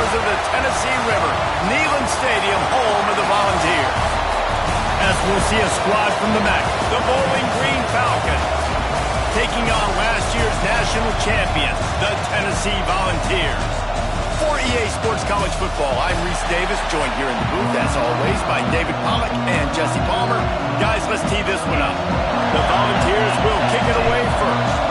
shores of the Tennessee River, Neyland Stadium, home of the Volunteers. As we'll see a squad from the MAC, the Bowling Green Falcons, taking on last year's national champions, the Tennessee Volunteers. For EA Sports College Football, I'm Reese Davis, joined here in the booth, as always, by David Pollack and Jesse Palmer. Guys, let's tee this one up. The Volunteers will kick it away first.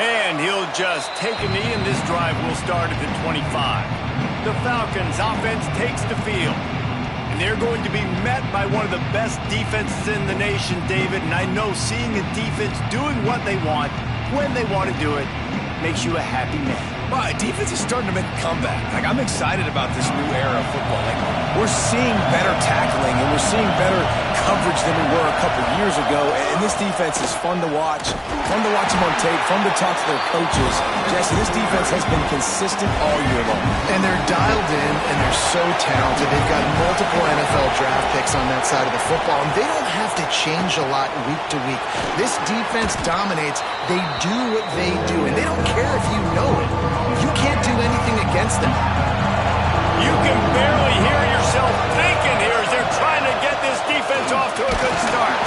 And he'll just take a knee, and this drive will start at the 25. The Falcons' offense takes the field. And they're going to be met by one of the best defenses in the nation, David. And I know seeing a defense doing what they want, when they want to do it, makes you a happy man. Well, defense is starting to make a comeback. Like, I'm excited about this new era of football. Like, we're seeing better tackling, and we're seeing better coverage than we were a couple years ago. And this defense is fun to watch them on tape, fun to talk to their coaches. Jesse, this defense has been consistent all year long. And they're dialed in, and they're so talented. They've got multiple NFL draft picks on that side of the football, and they don't have to change a lot week to week. This defense dominates. They do what they do, and they don't care if you know it. You can't do anything against them. You can barely hear yourself thinking here as they're trying to get this defense off to a good start.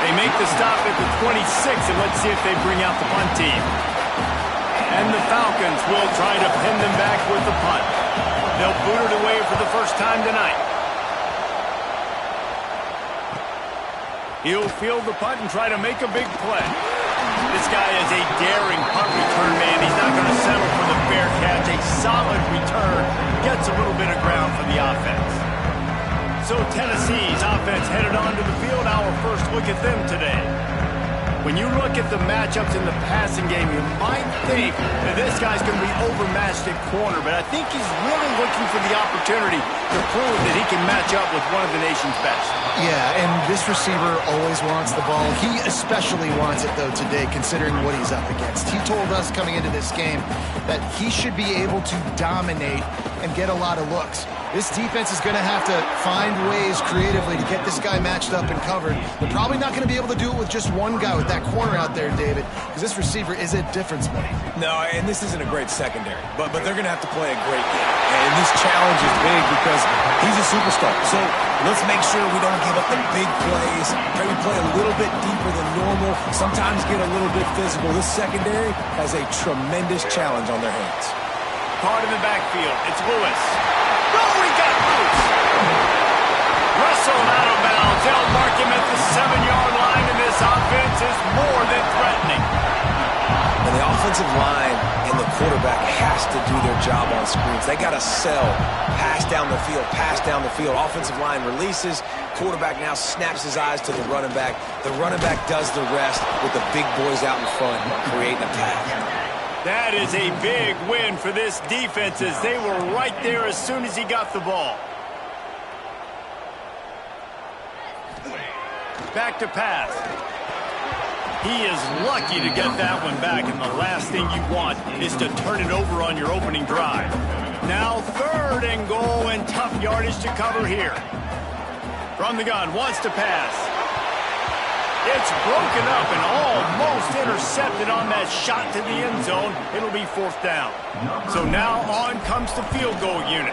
They make the stop at the 26, and let's see if they bring out the punt team. And the Falcons will try to pin them back with the punt. They'll boot it away for the first time tonight. He'll field the punt and try to make a big play. This guy is a daring punt return man. He's not going to settle for the fair catch. A solid return gets a little bit of ground for the offense. So Tennessee's offense headed onto the field. Our first look at them today. When you look at the matchups in the passing game, you might think that this guy's going to be overmatched at corner, but I think he's really looking for the opportunity to prove that he can match up with one of the nation's best. Yeah, and this receiver always wants the ball. He especially wants it, though, today, considering what he's up against. He told us coming into this game that he should be able to dominate and get a lot of looks. This defense is going to have to find ways creatively to get this guy matched up and covered. They're probably not going to be able to do it with just one guy with that corner out there, David, because this receiver is a difference maker. No, and this isn't a great secondary, but they're going to have to play a great game. And this challenge is big because he's a superstar. So let's make sure we don't give up the big plays. Try to play a little bit deeper than normal, sometimes get a little bit physical. This secondary has a tremendous challenge on their hands. Card in the backfield. It's Lewis. Oh, he got loose. Russell out of bounds. They'll mark him at the 7-yard line, and this offense is more than threatening. And the offensive line and the quarterback has to do their job on screens. They got to sell. Pass down the field, pass down the field. Offensive line releases. Quarterback now snaps his eyes to the running back. The running back does the rest with the big boys out in front, creating a path. That is a big win for this defense as they were right there as soon as he got the ball. Back to pass. He is lucky to get that one back, and the last thing you want is to turn it over on your opening drive. Now 3rd and goal, and tough yardage to cover here. From the gun, wants to pass. It's broken up and almost intercepted on that shot to the end zone. It'll be 4th down. So now on comes the field goal unit.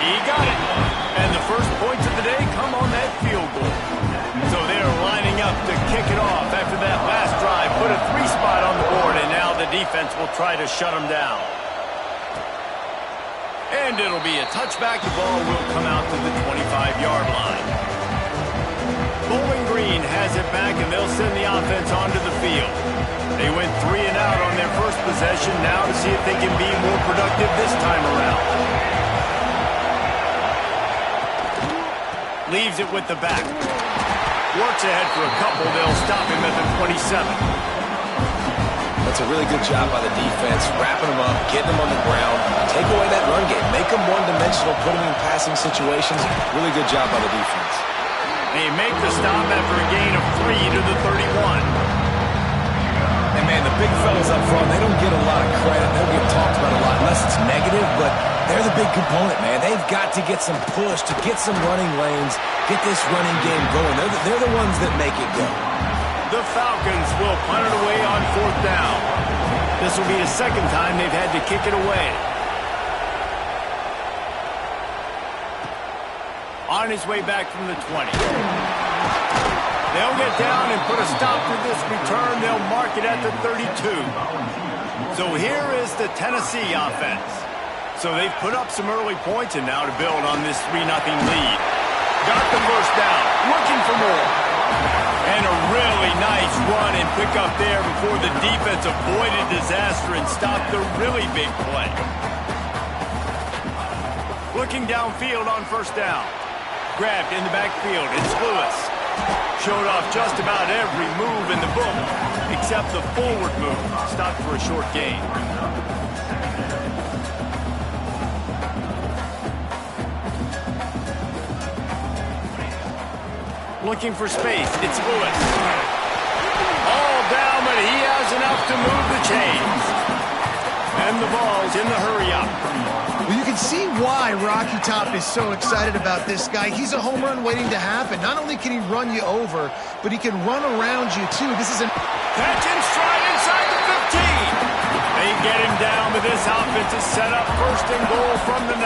He got it. And the first points of the day come on that field goal. So they're lining up to kick it off after that last drive. Put a 3 spot on the board, and now the defense will try to shut them down. And it'll be a touchback. The ball will come out to the 25-yard line. Bowling Green has it back, and they'll send the offense onto the field. They went 3 and out on their first possession, now to see if they can be more productive this time around. Leaves it with the back. Works ahead for a couple. They'll stop him at the 27. That's a really good job by the defense, wrapping them up, getting them on the ground. Take away that run game. Make them one-dimensional, put them in passing situations. Really good job by the defense. They make the stop after a gain of 3 to the 31. And, man, the big fellas up front, they don't get a lot of credit. They don't get talked about a lot unless it's negative, but they're the big component, man. They've got to get some push, to get some running lanes, get this running game going. They're the ones that make it go. The Falcons will punt it away on 4th down. This will be the second time they've had to kick it away. On his way back from the 20. They'll get down and put a stop to this return. They'll mark it at the 32. So here is the Tennessee offense. So they've put up some early points and now to build on this 3-0 lead. Got the first down, looking for more. And a really nice run and pick up there before the defense avoided disaster and stopped the really big play. Looking downfield on 1st down. Grabbed in the backfield, it's Lewis. Showed off just about every move in the book, except the forward move. Stopped for a short gain. Looking for space, it's Lewis. All down, but he has enough to move the chains. And the ball's in the hurry-up. Well, you can see why Rocky Top is so excited about this guy. He's a home run waiting to happen. Not only can he run you over, but he can run around you, too. This is an... Catch and stride inside the 15. They get him down, but this offense is set up 1st and goal from the 9.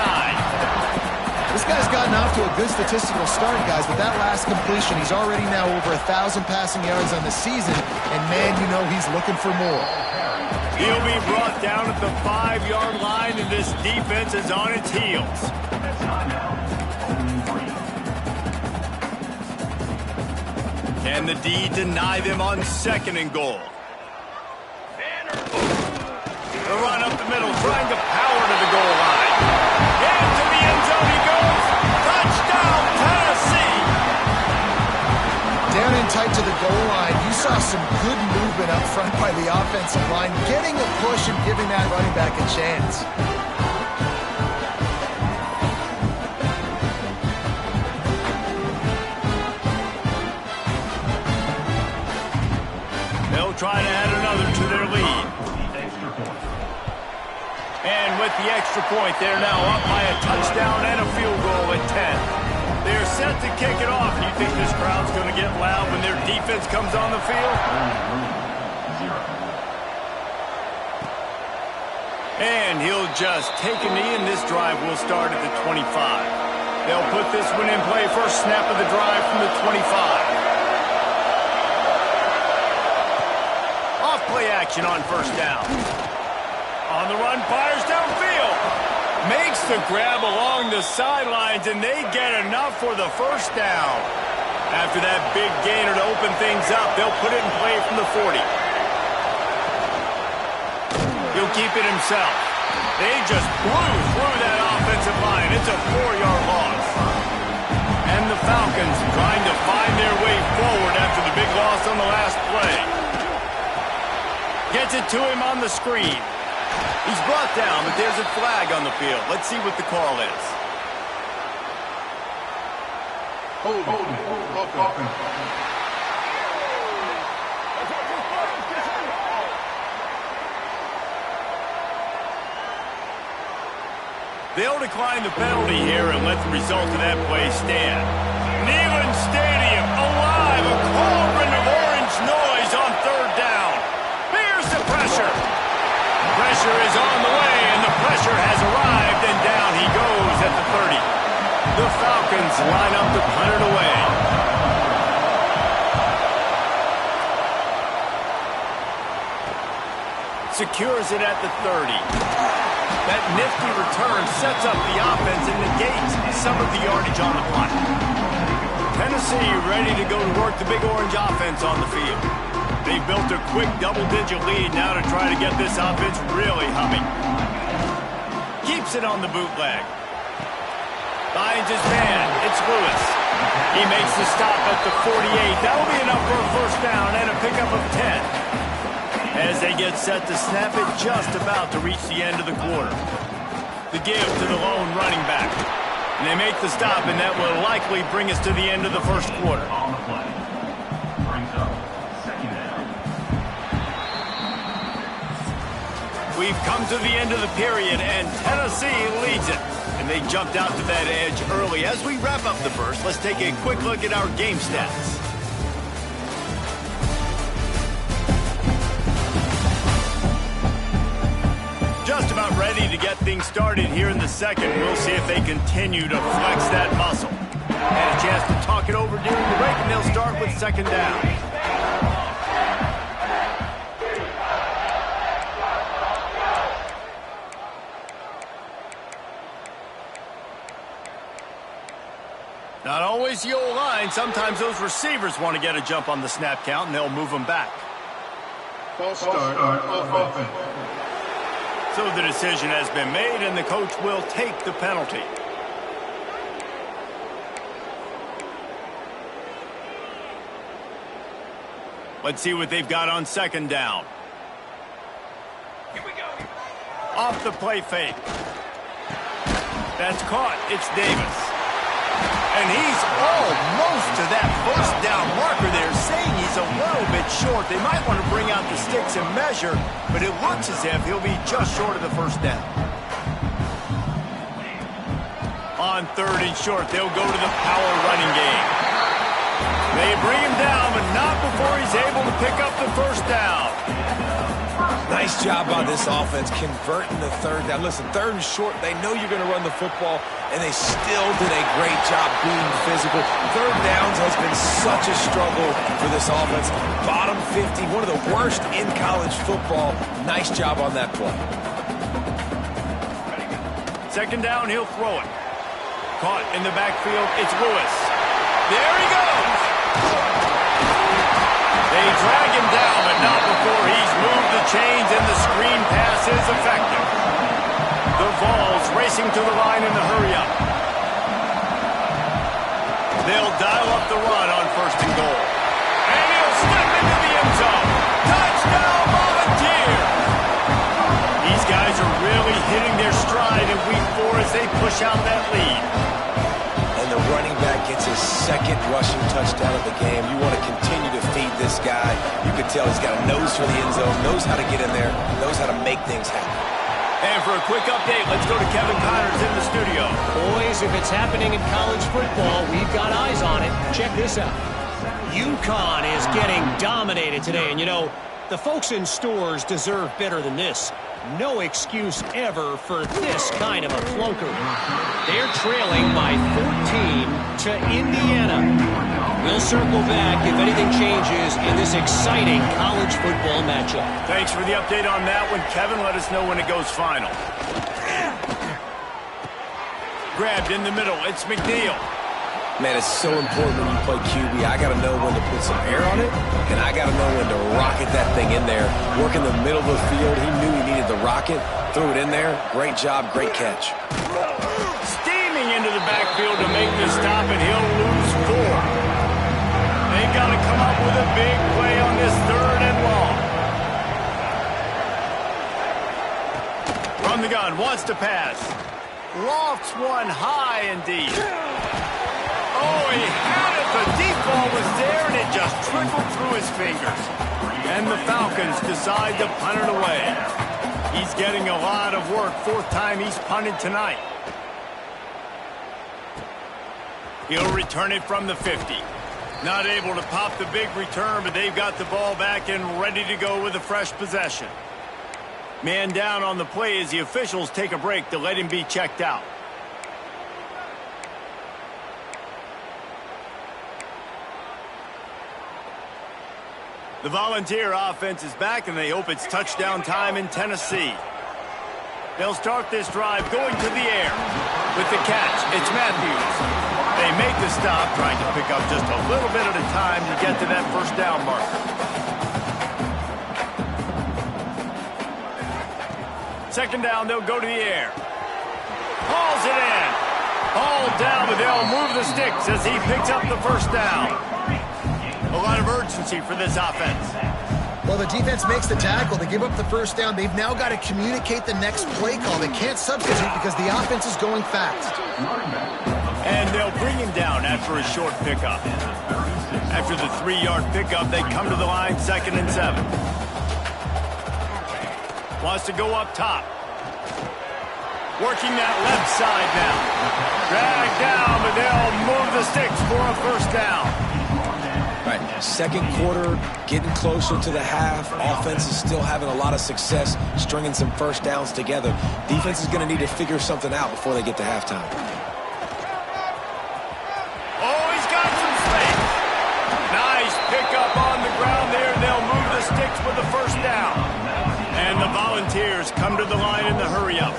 This guy's gotten off to a good statistical start, guys, but that last completion, he's already now over 1,000 passing yards on the season, and, man, you know he's looking for more. He'll be brought down at the 5-yard line, and this defense is on its heels. Can the D deny them on 2nd and goal? The run up the middle, trying to power to the goal line. Into the end zone he goes. Touchdown, Tennessee! Down in tight to the goal line, you saw some good movement up front by the offensive line, getting a push and giving that running back a chance. They'll try to add another to their lead. And with the extra point, they're now up by a touchdown and a field goal at 10. They're set to kick it off. Do you think this crowd's going to get loud when their defense comes on the field? And he'll just take a knee, and this drive will start at the 25. They'll put this one in play. First snap of the drive from the 25. Off play action on 1st down. On the run, fires downfield. Makes the grab along the sidelines, and they get enough for the 1st down. After that big gainer to open things up, they'll put it in play from the 40. He'll keep it himself. They just blew through that offensive line. It's a 4-yard loss. And the Falcons trying to find their way forward after the big loss on the last play. Gets it to him on the screen. He's brought down, but there's a flag on the field. Let's see what the call is. They'll decline the penalty here and let the result of that play stand. Neyland Stadium alive, a cauldron of orange noise on 3rd down. Here's the pressure. Pressure is on the way, and the pressure has arrived, and down he goes at the 30. The Falcons line up to punt it away. Secures it at the 30. That nifty return sets up the offense and negates some of the yardage on the punt. Tennessee ready to go to work the big orange offense on the field. They built a quick double-digit lead now to try to get this offense really humming. Keeps it on the bootleg. Finds his man. It's Lewis. He makes the stop at the 48. That'll be enough for a 1st down and a pickup of 10. As they get set to snap it, just about to reach the end of the quarter. The give to the lone running back. And they make the stop, and that will likely bring us to the end of the 1st quarter. We've come to the end of the period, and Tennessee leads it. And they jumped out to that edge early. As we wrap up the 1st, let's take a quick look at our game stats. to get things started here in the second. We'll see if they continue to flex that muscle. Had a chance to talk it over during the break, and they'll start with second down. Not always the O-line. Sometimes those receivers want to get a jump on the snap count, and they'll move them back. False start offense. So the decision has been made, and the coach will take the penalty. Let's see what they've got on second down. Here we go. Off the play fake. That's caught. It's Davis. And he's almost to that first down marker there, saying he's a little bit short. They might want to bring out the sticks and measure, but it looks as if he'll be just short of the first down. On third and short, they'll go to the power running game. They bring him down, but not before he's able to pick up the first down. Nice job on this offense converting the third down. Listen, third and short, they know you're going to run the football, and they still did a great job being physical. Third downs has been such a struggle for this offense. Bottom 50, one of the worst in college football. Nice job on that play. Second down, he'll throw it. Caught in the backfield, it's Lewis. There he goes! They drag him down, but not before he's moved the chains, and the screen pass is effective. The Vols racing to the line in the hurry-up. They'll dial up the run on first and goal. And he'll step into the end zone. Touchdown, Volunteer! These guys are really hitting their stride in week 4 as they push out that lead. The running back gets his second rushing touchdown of the game. You want to continue to feed this guy. You can tell he's got a nose for the end zone, knows how to get in there, knows how to make things happen. And for a quick update, let's go to Kevin Connors in the studio. Boys, if it's happening in college football, we've got eyes on it. Check this out. UConn is getting dominated today, and you know, the folks in stores deserve better than this. No excuse ever for this kind of a clunker. They're trailing by 14 to Indiana. We'll circle back if anything changes in this exciting college football matchup. Thanks for the update on that one, Kevin. Let us know when it goes final. Grabbed in the middle. It's McNeil. Man, it's so important when you play QB. I got to know when to put some air on it, and I got to know when to rocket that thing in there. Work in the middle of the field. He knew he needed the rocket. Threw it in there. Great job. Great catch. Steaming into the backfield to make the stop, and he'll lose 4. They've got to come up with a big play on this third and long. From the gun. Wants to pass. Lofts one high and deep. Oh, he had it. The deep ball was there, and it just trickled through his fingers. And the Falcons decide to punt it away. He's getting a lot of work. 4th time he's punted tonight. He'll return it from the 50. Not able to pop the big return, but they've got the ball back and ready to go with a fresh possession. Man down on the play as the officials take a break to let him be checked out. The Volunteer offense is back, and they hope it's touchdown time in Tennessee. They'll start this drive going to the air. With the catch, it's Matthews. They make the stop, trying to pick up just a little bit at a time to get to that first down marker. Second down, they'll go to the air. Hauls it in. Hauled down, but they'll move the sticks as he picks up the first down. A lot of urgency for this offense. Well, the defense makes the tackle. They give up the first down. They've now got to communicate the next play call. They can't substitute because the offense is going fast. And they'll bring him down after a short pickup. After the 3-yard pickup, they come to the line 2nd and 7. Wants to go up top. Working that left side now. Drag down, but they'll move the sticks for a first down. Right. Second quarter, getting closer to the half. Offense is still having a lot of success stringing some first downs together. Defense is going to need to figure something out before they get to halftime. Oh, he's got some space. Nice pickup on the ground there. They'll move the sticks with the first down. And the Volunteers come to the line in the hurry-up.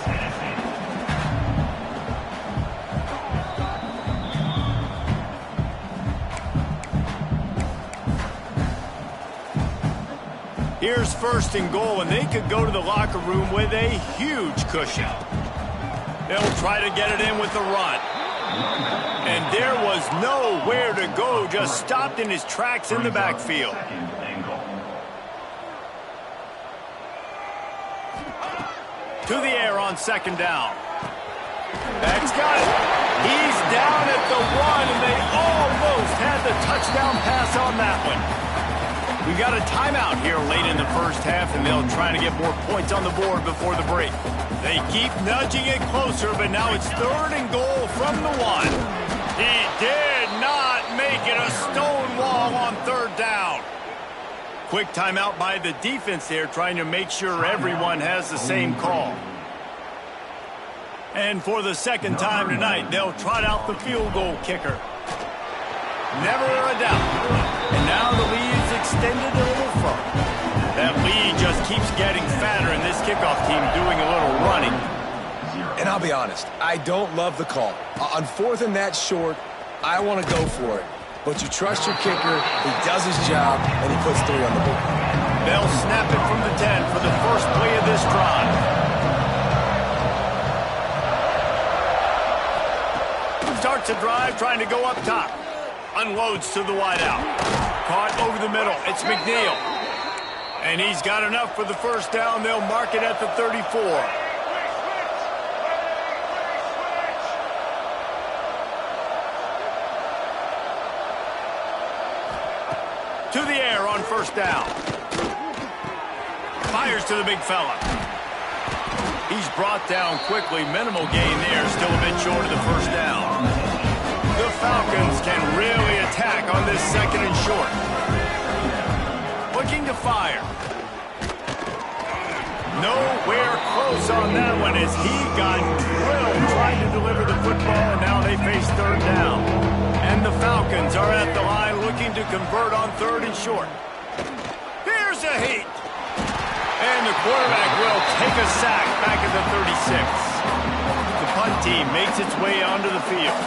Here's first and goal, and they could go to the locker room with a huge cushion. They'll try to get it in with the run. And there was nowhere to go, just stopped in his tracks in the backfield. To the air on second down. That's got it. He's down at the 1, and they almost had the touchdown pass on that one. We got a timeout here late in the first half, and they'll try to get more points on the board before the break. They keep nudging it closer, but now it's third and goal from the 1. He did not make it a stone wall on third down. Quick timeout by the defense there, trying to make sure everyone has the same call. And for the second time tonight, they'll trot out the field goal kicker. Never a doubt. And now the lead's extended a little further. That lead just keeps getting fatter, and this kickoff team doing a little running. And I'll be honest, I don't love the call. On fourth and that short, I want to go for it. But you trust your kicker, he does his job, and he puts 3 on the board. They'll snap it from the 10 for the first play of this drive. Starts a drive trying to go up top. Unloads to the wideout. Caught over the middle. It's McNeil. And he's got enough for the first down. They'll mark it at the 34. To the air on first down. Fires to the big fella. He's brought down quickly. Minimal gain there. Still a bit short of the first down. The Falcons can really attack on this second and short. Looking to fire. Nowhere close on that one as he got drilled trying to deliver the football, and now they face third down. And the Falcons are at the line looking to convert on third and short. Here's a heat. And the quarterback will take a sack back at the 36. The punt team makes its way onto the field.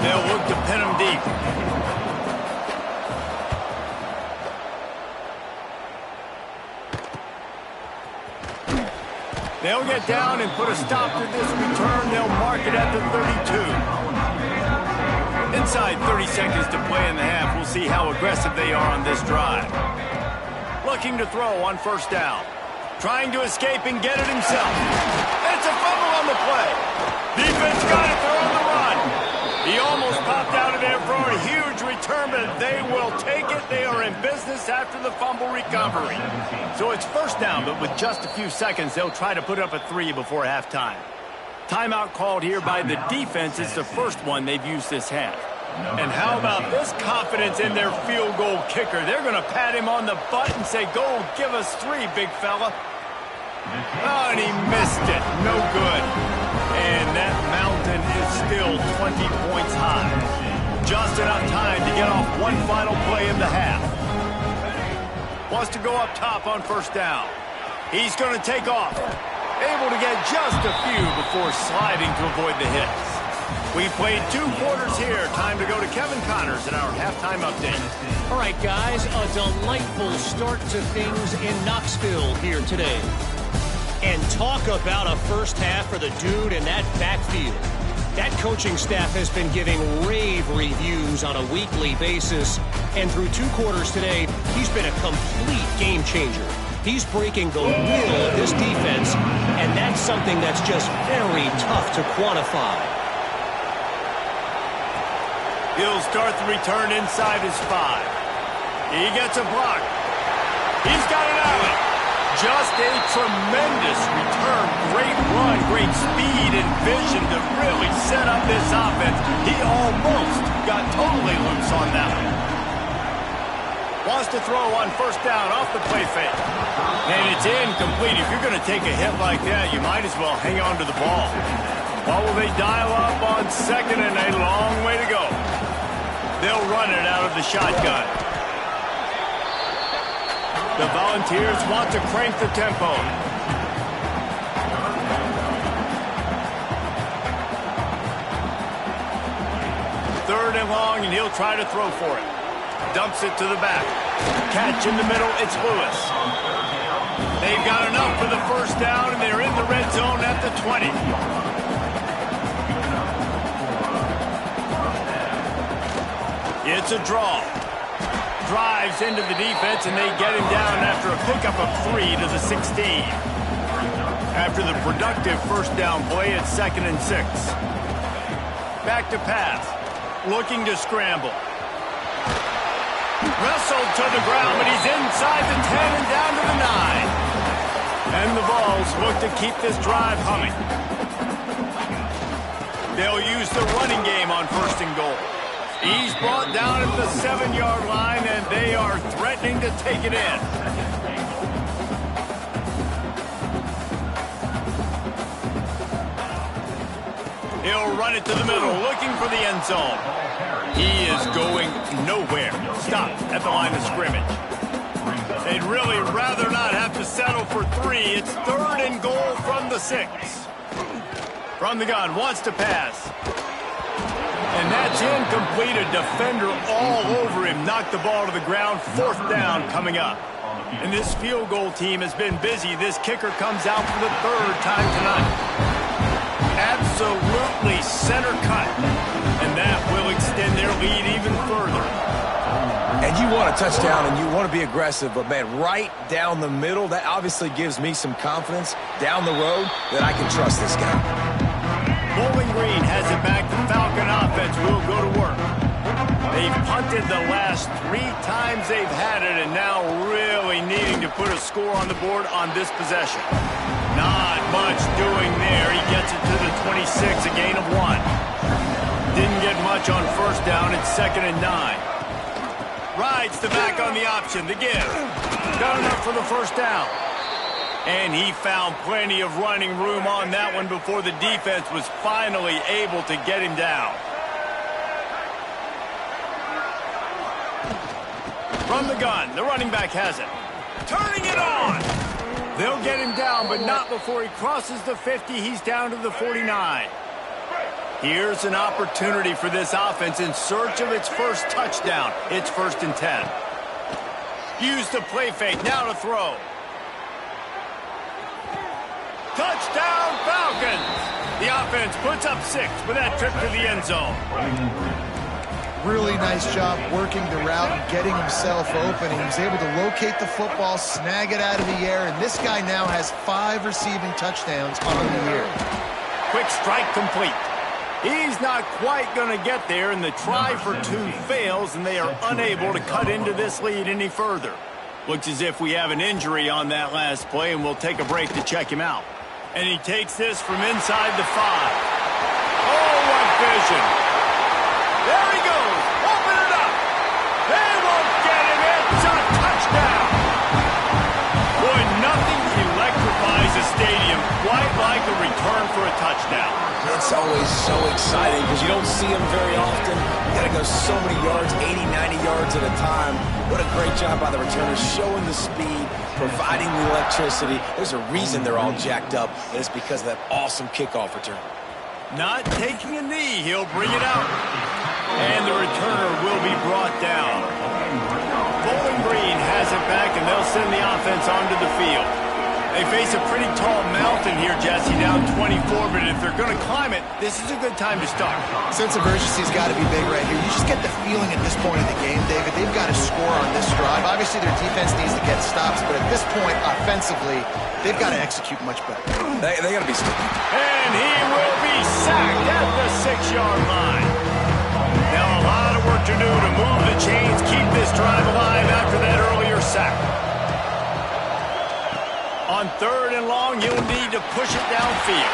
They'll look to pin him deep. They'll get down and put a stop to this return. They'll mark it at the 32. Inside 30 seconds to play in the half. We'll see how aggressive they are on this drive. Looking to throw on first down. Trying to escape and get it himself. It's a fumble on the play. Defense got it. They're on the run. He almost popped out of there for a huge return, but they will take it. They are in business after the fumble recovery. So it's first down, but with just a few seconds, they'll try to put up a 3 before halftime. Timeout called here by the defense. It's the first one they've used this half. And how about this confidence in their field goal kicker? They're going to pat him on the butt and say, go give us 3, big fella. Oh, and he missed it. No good. And that mountain is still 20 points high. Just enough time to get off one final play of the half. Wants to go up top on first down. He's going to take off. Able to get just a few before sliding to avoid the hits. We played 2 quarters here. Time to go to Kevin Connors in our halftime update. All right, guys, a delightful start to things in Knoxville here today. And talk about a first half for the dude in that backfield. That coaching staff has been giving rave reviews on a weekly basis. And through 2 quarters today, he's been a complete game changer. He's breaking the will of this defense, and that's something that's just very tough to quantify. He'll start the return inside his 5. He gets a block. He's got it out. Just a tremendous return. Great run, great speed and vision to really set up this offense. He almost got totally loose on that one. Wants to throw on first down off the play fake. And it's incomplete. If you're going to take a hit like that, you might as well hang on to the ball. What will they dial up on second and a long way to go? They'll run it out of the shotgun. The Volunteers want to crank the tempo. Third and long, and he'll try to throw for it. Dumps it to the back. Catch in the middle, it's Lewis. They've got enough for the first down, and they're in the red zone at the 20. It's a draw. Drives into the defense, and they get him down after a pickup of 3 to the 16. After the productive first down play, it's 2nd and 6. Back to pass. Looking to scramble. Wrestled to the ground, but he's inside the 10 and down to the 9. And the Vols look to keep this drive humming. They'll use the running game on first and goal. He's brought down at the 7-yard line, and they are threatening to take it in. He'll run it to the middle, looking for the end zone. He is going nowhere. Stopped at the line of scrimmage. They'd really rather not have to settle for 3. It's 3rd and goal from the 6. From the gun, wants to pass. And that's incomplete. A defender all over him. Knocked the ball to the ground. 4th down coming up. And this field goal team has been busy. This kicker comes out for the 3rd time tonight. Absolutely center cut. And that will extend their lead even further. And you want a touchdown and you want to be aggressive, but man, right down the middle, that obviously gives me some confidence down the road that I can trust this guy. Bowling Green has it back. The Falcon offense will go to work. They've punted the last 3 times they've had it, and now really needing to put a score on the board on this possession. Not much doing there. He gets it to the 26, a gain of 1. Didn't get much on first down. It's 2nd and 9. Rides the back on the option. The give. Got enough for the first down. And he found plenty of running room on that one before the defense was finally able to get him down. From the gun, the running back has it. Turning it on! They'll get him down, but not before he crosses the 50. He's down to the 49. Here's an opportunity for this offense in search of its first touchdown. It's 1st and 10. Use the play fake, now to throw. Touchdown, Falcons! The offense puts up 6 with that trip to the end zone. Really nice job working the route and getting himself open. He was able to locate the football, snag it out of the air, and this guy now has 5 receiving touchdowns on the year. Quick strike complete. He's not quite going to get there, and the try for 2 fails, and they are unable to cut into this lead any further. Looks as if we have an injury on that last play, and we'll take a break to check him out. And he takes this from inside the 5. Oh, what vision! There he goes! Open it up! They won't get him! It's a touchdown! Boy, nothing electrifies a stadium quite like a return for a touchdown. It's always so exciting because you don't see them very often. You got to go so many yards, 80, 90 yards at a time. What a great job by the returners, showing the speed, providing the electricity. There's a reason they're all jacked up, and it's because of that awesome kickoff return. Not taking a knee, he'll bring it out. And the returner will be brought down. Bowling Green has it back, and they'll send the offense onto the field. They face a pretty tall mountain here, Jesse, down 24, but if they're going to climb it, this is a good time to start. Sense of urgency's got to be big right here. You just get the feeling at this point of the game, David, they've got to score on this drive. Obviously, their defense needs to get stops, but at this point, offensively, they've got to execute much better. They got to be sticky. And he will be sacked at the 6-yard line. Now a lot of work to do to move the chains, keep this drive alive after that earlier sack. On 3rd and long, he'll need to push it downfield.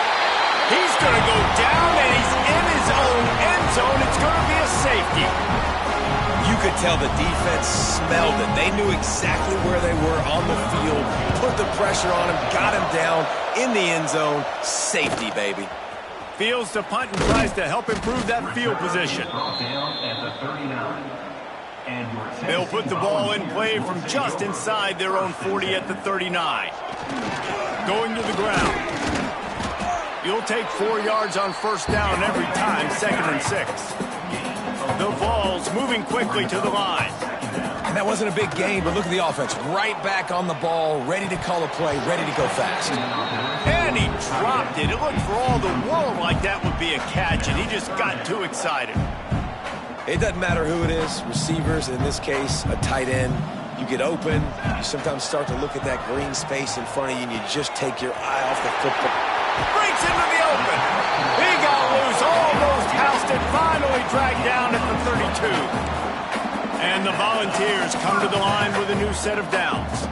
He's going to go down, and he's in his own end zone. It's going to be a safety. You could tell the defense smelled it. They knew exactly where they were on the field, put the pressure on him, got him down in the end zone. Safety, baby. Fields to punt and tries to help improve that field position. They'll put the ball in play from just inside their own 40 at the 39. Going to the ground. You'll take 4 yards on first down every time, 2nd and 6. The ball's moving quickly to the line. And that wasn't a big gain, but look at the offense. Right back on the ball, ready to call a play, ready to go fast. And he dropped it. It looked for all the world like that would be a catch, and he just got too excited. It doesn't matter who it is, receivers, in this case, a tight end. You get open, you sometimes start to look at that green space in front of you, and you just take your eye off the football. Breaks into the open. He got loose, almost housed it, finally dragged down at the 32. And the Volunteers come to the line with a new set of downs.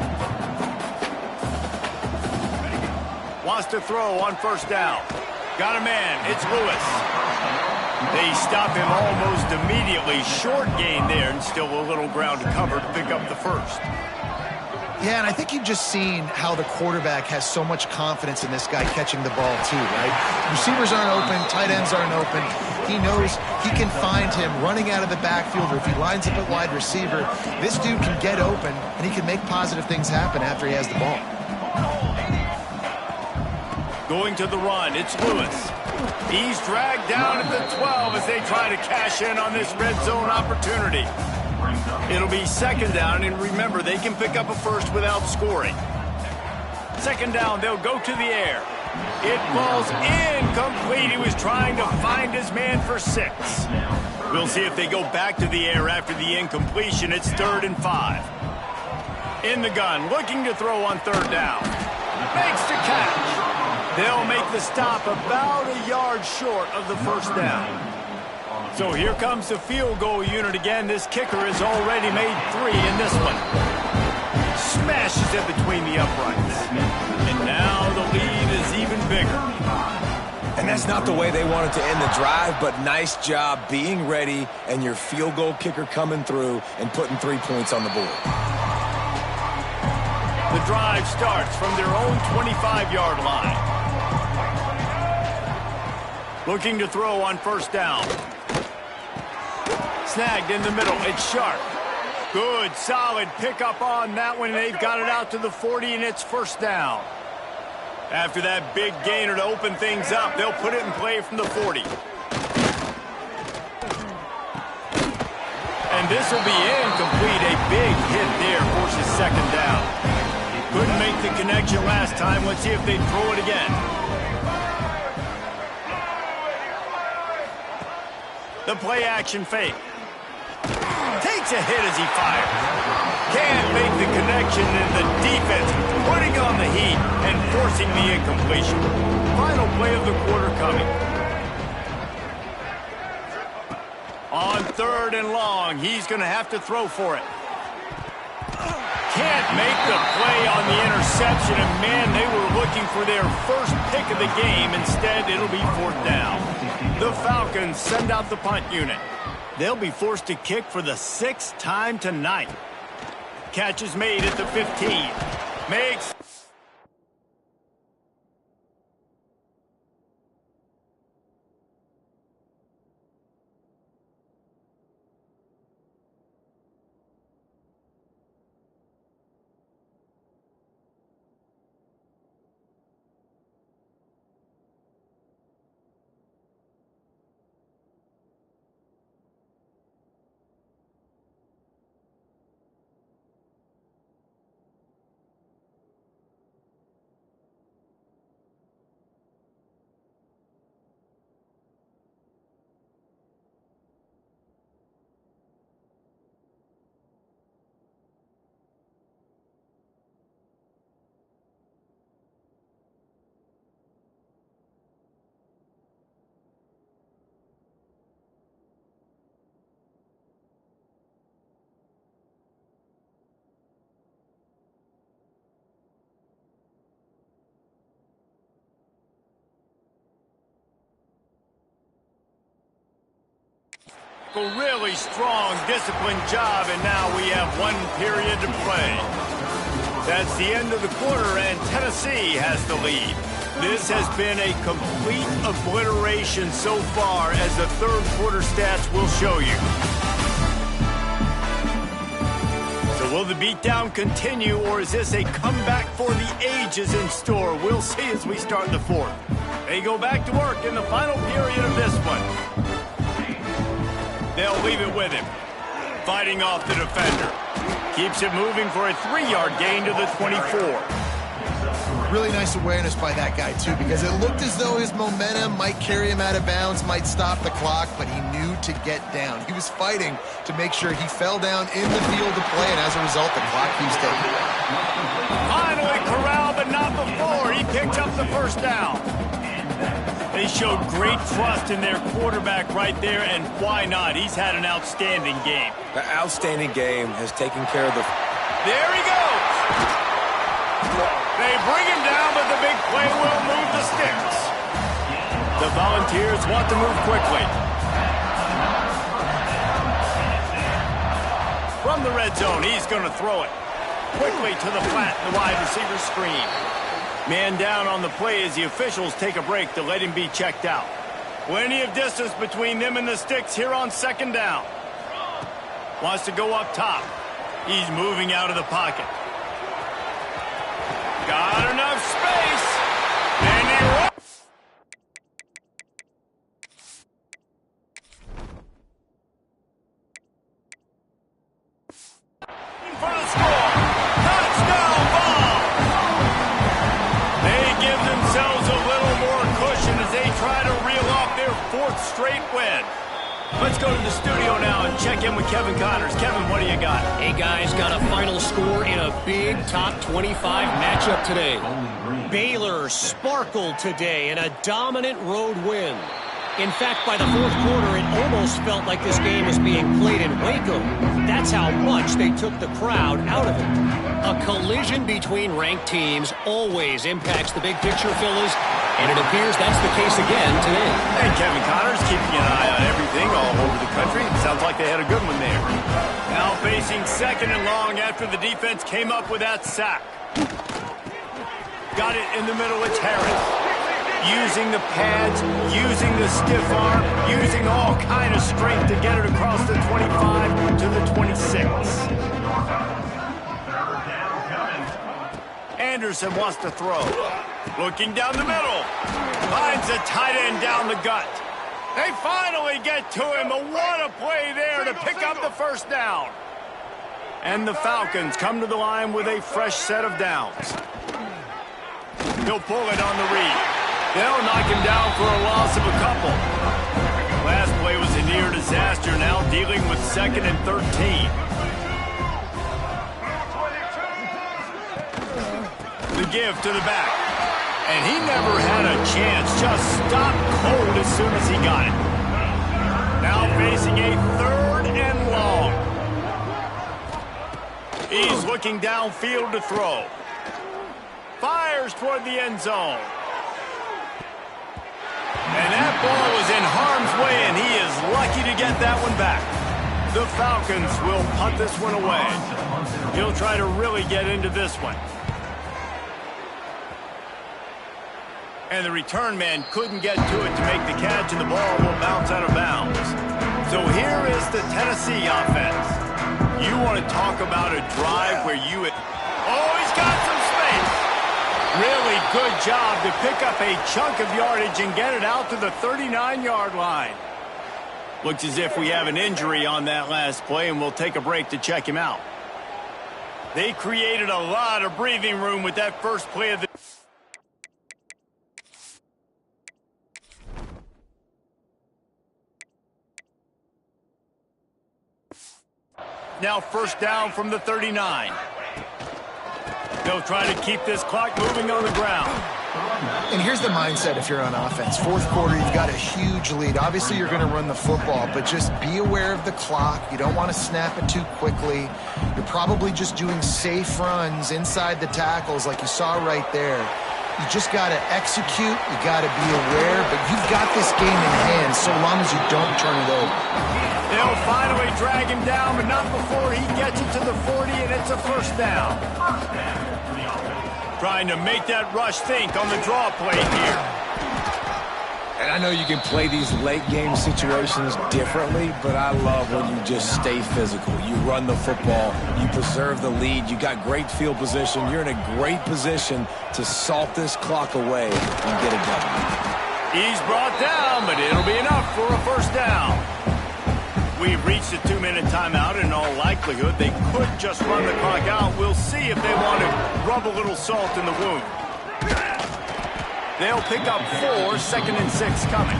Wants to throw on first down. Got a man, it's Lewis. They stop him almost immediately. Short gain there, and still a little ground to cover to pick up the first. Yeah, and I think you've just seen how the quarterback has so much confidence in this guy catching the ball too, right? Receivers aren't open, tight ends aren't open. He knows he can find him running out of the backfield, or if he lines up at wide receiver, this dude can get open, and he can make positive things happen after he has the ball. Going to the run, it's Lewis. He's dragged down at the 12 as they try to cash in on this red zone opportunity. It'll be 2nd down, and remember, they can pick up a first without scoring. 2nd down, they'll go to the air. It falls incomplete. He was trying to find his man for 6. We'll see if they go back to the air after the incompletion. It's 3rd and 5. In the gun, looking to throw on 3rd down. Makes the catch. They'll make the stop about a yard short of the first down. So here comes the field goal unit again. This kicker has already made 3 in this one. Smashes it between the uprights. And now the lead is even bigger. And that's not the way they wanted to end the drive, but nice job being ready and your field goal kicker coming through and putting 3 points on the board. The drive starts from their own 25-yard line. Looking to throw on first down. Snagged in the middle. It's Sharp. Good, solid pickup on that one. They've got it out to the 40, and it's first down. After that big gainer to open things up, they'll put it in play from the 40. And this will be incomplete. A big hit there forces 2nd down. Couldn't make the connection last time. Let's see if they throw it again. The play action fake. Takes a hit as he fires. Can't make the connection, and the defense putting on the heat and forcing the incompletion. Final play of the quarter coming. On 3rd and long, he's going to have to throw for it. Can't make the play on the interception, and man, they were looking for their first pick of the game. Instead, it'll be 4th down. The Falcons send out the punt unit. They'll be forced to kick for the 6th time tonight. Catch is made at the 15. Makes... A really strong, disciplined job, and now we have 1 period to play. That's the end of the quarter, and Tennessee has the lead. This has been a complete obliteration so far, as the third quarter stats will show you. So will the beatdown continue, or is this a comeback for the ages in store? We'll see as we start the fourth. They go back to work in the final period of this one. They'll leave it with him. Fighting off the defender. Keeps it moving for a 3-yard gain to the 24. Really nice awareness by that guy, too, because it looked as though his momentum might carry him out of bounds, might stop the clock, but he knew to get down. He was fighting to make sure he fell down in the field to play, and as a result, the clock keeps ticking. Finally corralled, but not before. He picked up the first down. They showed great trust in their quarterback right there, and why not? He's had an outstanding game. The outstanding game has taken care of the... There he goes! They bring him down, but the big play will move the sticks. The Volunteers want to move quickly. From the red zone, he's going to throw it. Quickly to the flat, the wide receiver screen. Man down on the play as the officials take a break to let him be checked out. Plenty of distance between them and the sticks here on second down. Wants to go up top. He's moving out of the pocket. Got enough space. And he runs. For the score. Touchdown ball. They give themselves a little more cushion as they try to reel off their 4th straight win. Let's go to the studio now and check in with Kevin Connors. Kevin, what do you got? Hey, guys, got a final score in a big top 25 matchup today. Baylor sparkled today in a dominant road win. In fact, by the 4th quarter, it almost felt like this game was being played in Waco. That's how much they took the crowd out of it. A collision between ranked teams always impacts the big picture, fellas, and it appears that's the case again today. Hey, Kevin Connors keeping an eye on everything all over the country. Sounds like they had a good one there. Now facing 2nd and long after the defense came up with that sack. Got it in the middle, it's Harris. Using the pads, using the stiff arm, using all kind of strength to get it across the 25 to the 26. Anderson wants to throw. Looking down the middle. Finds a tight end down the gut. They finally get to him, but what a play there to pick up the first down. And the Falcons come to the line with a fresh set of downs. He'll pull it on the read. They'll knock him down for a loss of a couple. Last play was a near disaster, now dealing with 2nd and 13. The give to the back. And he never had a chance, just stopped cold as soon as he got it. Now facing a 3rd and long. He's looking downfield to throw. Fires toward the end zone. And that ball was in harm's way, and he is lucky to get that one back. The Falcons will punt this one away. He'll try to really get into this one. And the return man couldn't get to it to make the catch, and the ball will bounce out of bounds. So here is the Tennessee offense. You want to talk about a drive where you... Oh, he's got some space. Really good job to pick up a chunk of yardage and get it out to the 39-yard line. Looks as if we have an injury on that last play, and we'll take a break to check him out. They created a lot of breathing room with that first play of the... Now 1st down from the 39. They'll try to keep this clock moving on the ground. And here's the mindset if you're on offense. 4th quarter, you've got a huge lead. Obviously, you're going to run the football, but just be aware of the clock. You don't want to snap it too quickly. You're probably just doing safe runs inside the tackles like you saw right there. You just got to execute. You got to be aware, but you've got this game in hand so long as you don't turn it over. They'll finally drag him down, but not before he gets it to the 40, and it's a first down. Trying to make that rush think on the draw play here. And I know you can play these late-game situations differently, but I love when you just stay physical. You run the football, you preserve the lead, you got great field position. You're in a great position to salt this clock away and get it done. He's brought down, but it'll be enough for a first down. We've reached a 2-minute timeout, and in all likelihood, they could just run the clock out. We'll see if they want to rub a little salt in the wound. They'll pick up 4, 2nd and 6 coming.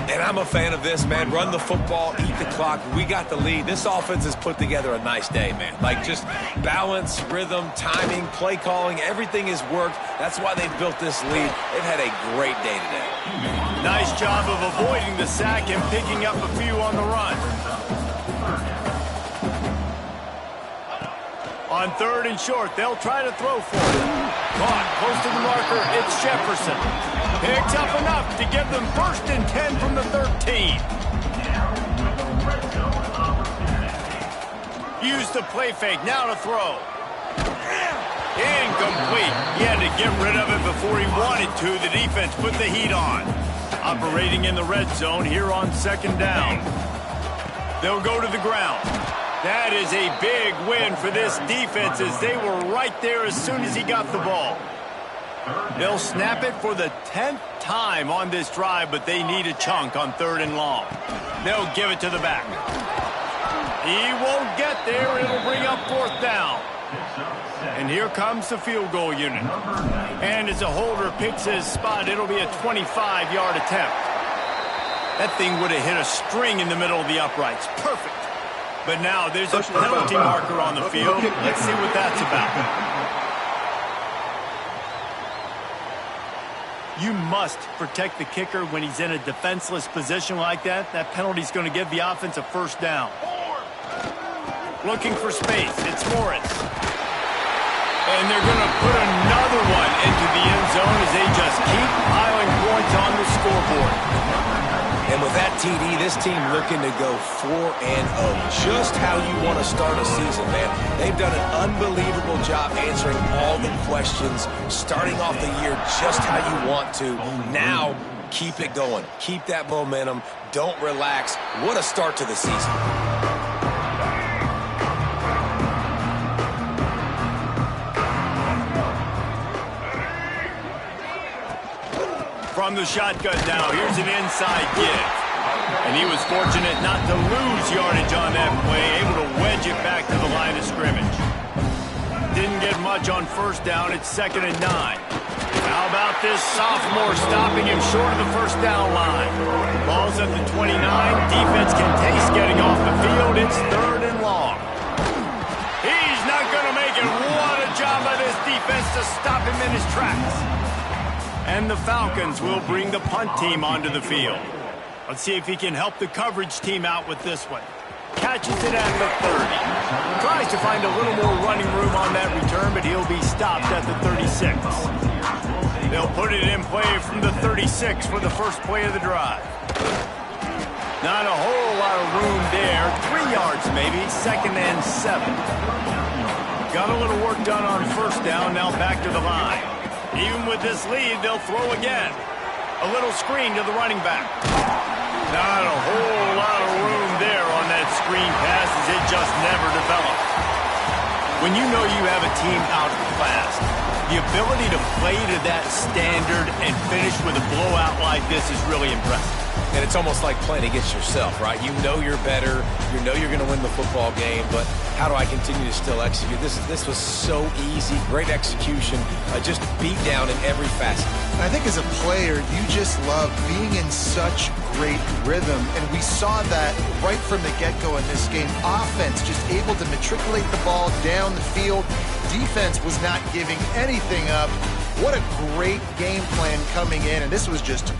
And I'm a fan of this, man. Run the football, eat the clock. We got the lead. This offense has put together a nice day, man. Like, just balance, rhythm, timing, play calling, everything has worked. That's why they've built this lead. They've had a great day today. Nice job of avoiding the sack and picking up a few on the run. On 3rd and short, they'll try to throw for it. Caught close to the marker, it's Jefferson. Picks up enough to give them 1st and 10 from the 13. Use the play fake, now to throw. Incomplete. He had to get rid of it before he wanted to. The defense put the heat on. Operating in the red zone here on 2nd down. They'll go to the ground. That is a big win for this defense as they were right there as soon as he got the ball. They'll snap it for the 10th time on this drive, but they need a chunk on 3rd and long. They'll give it to the back. He won't get there. It'll bring up 4th down. And here comes the field goal unit. And as a holder picks his spot, it'll be a 25-yard attempt. That thing would have hit a string in the middle of the uprights. Perfect. But now there's a penalty marker on the field. Let's see what that's about. You must protect the kicker when he's in a defenseless position like that. That penalty's going to give the offense a first down. Looking for space. It's Morris. And they're going to put another one into the end zone as they just keep piling points on the scoreboard. And with that TD, this team looking to go 4-0. Just how you want to start a season, man. They've done an unbelievable job answering all the questions, starting off the year just how you want to. Now, keep it going. Keep that momentum. Don't relax. What a start to the season. From the shotgun now, here's an inside give. And he was fortunate not to lose yardage on that play, able to wedge it back to the line of scrimmage. Didn't get much on 1st down, it's 2nd and 9. How about this sophomore stopping him short of the 1st down line? Ball's at the 29, defense can taste getting off the field, it's 3rd and long. He's not gonna make it. What a job by this defense to stop him in his tracks. And the Falcons will bring the punt team onto the field. Let's see if he can help the coverage team out with this one. Catches it at the 30. Tries to find a little more running room on that return, but he'll be stopped at the 36. They'll put it in play from the 36 for the first play of the drive. Not a whole lot of room there. 3 yards maybe, 2nd and 7. Got a little work done on 1st down, now back to the line. Even with this lead, they'll throw again. A little screen to the running back. Not a whole lot of room there on that screen pass as it just never developed. When you know you have a team outclassed, the ability to play to that standard and finish with a blowout like this is really impressive. And it's almost like playing against yourself, right? You know you're better. You know you're going to win the football game, but how do I continue to still execute? This was so easy. Great execution. Just beat down in every facet. I think as a player, you just love being in such great rhythm, and we saw that right from the get-go in this game. Offense just able to matriculate the ball down the field. Defense was not giving anything up. What a great game plan coming in, and this was just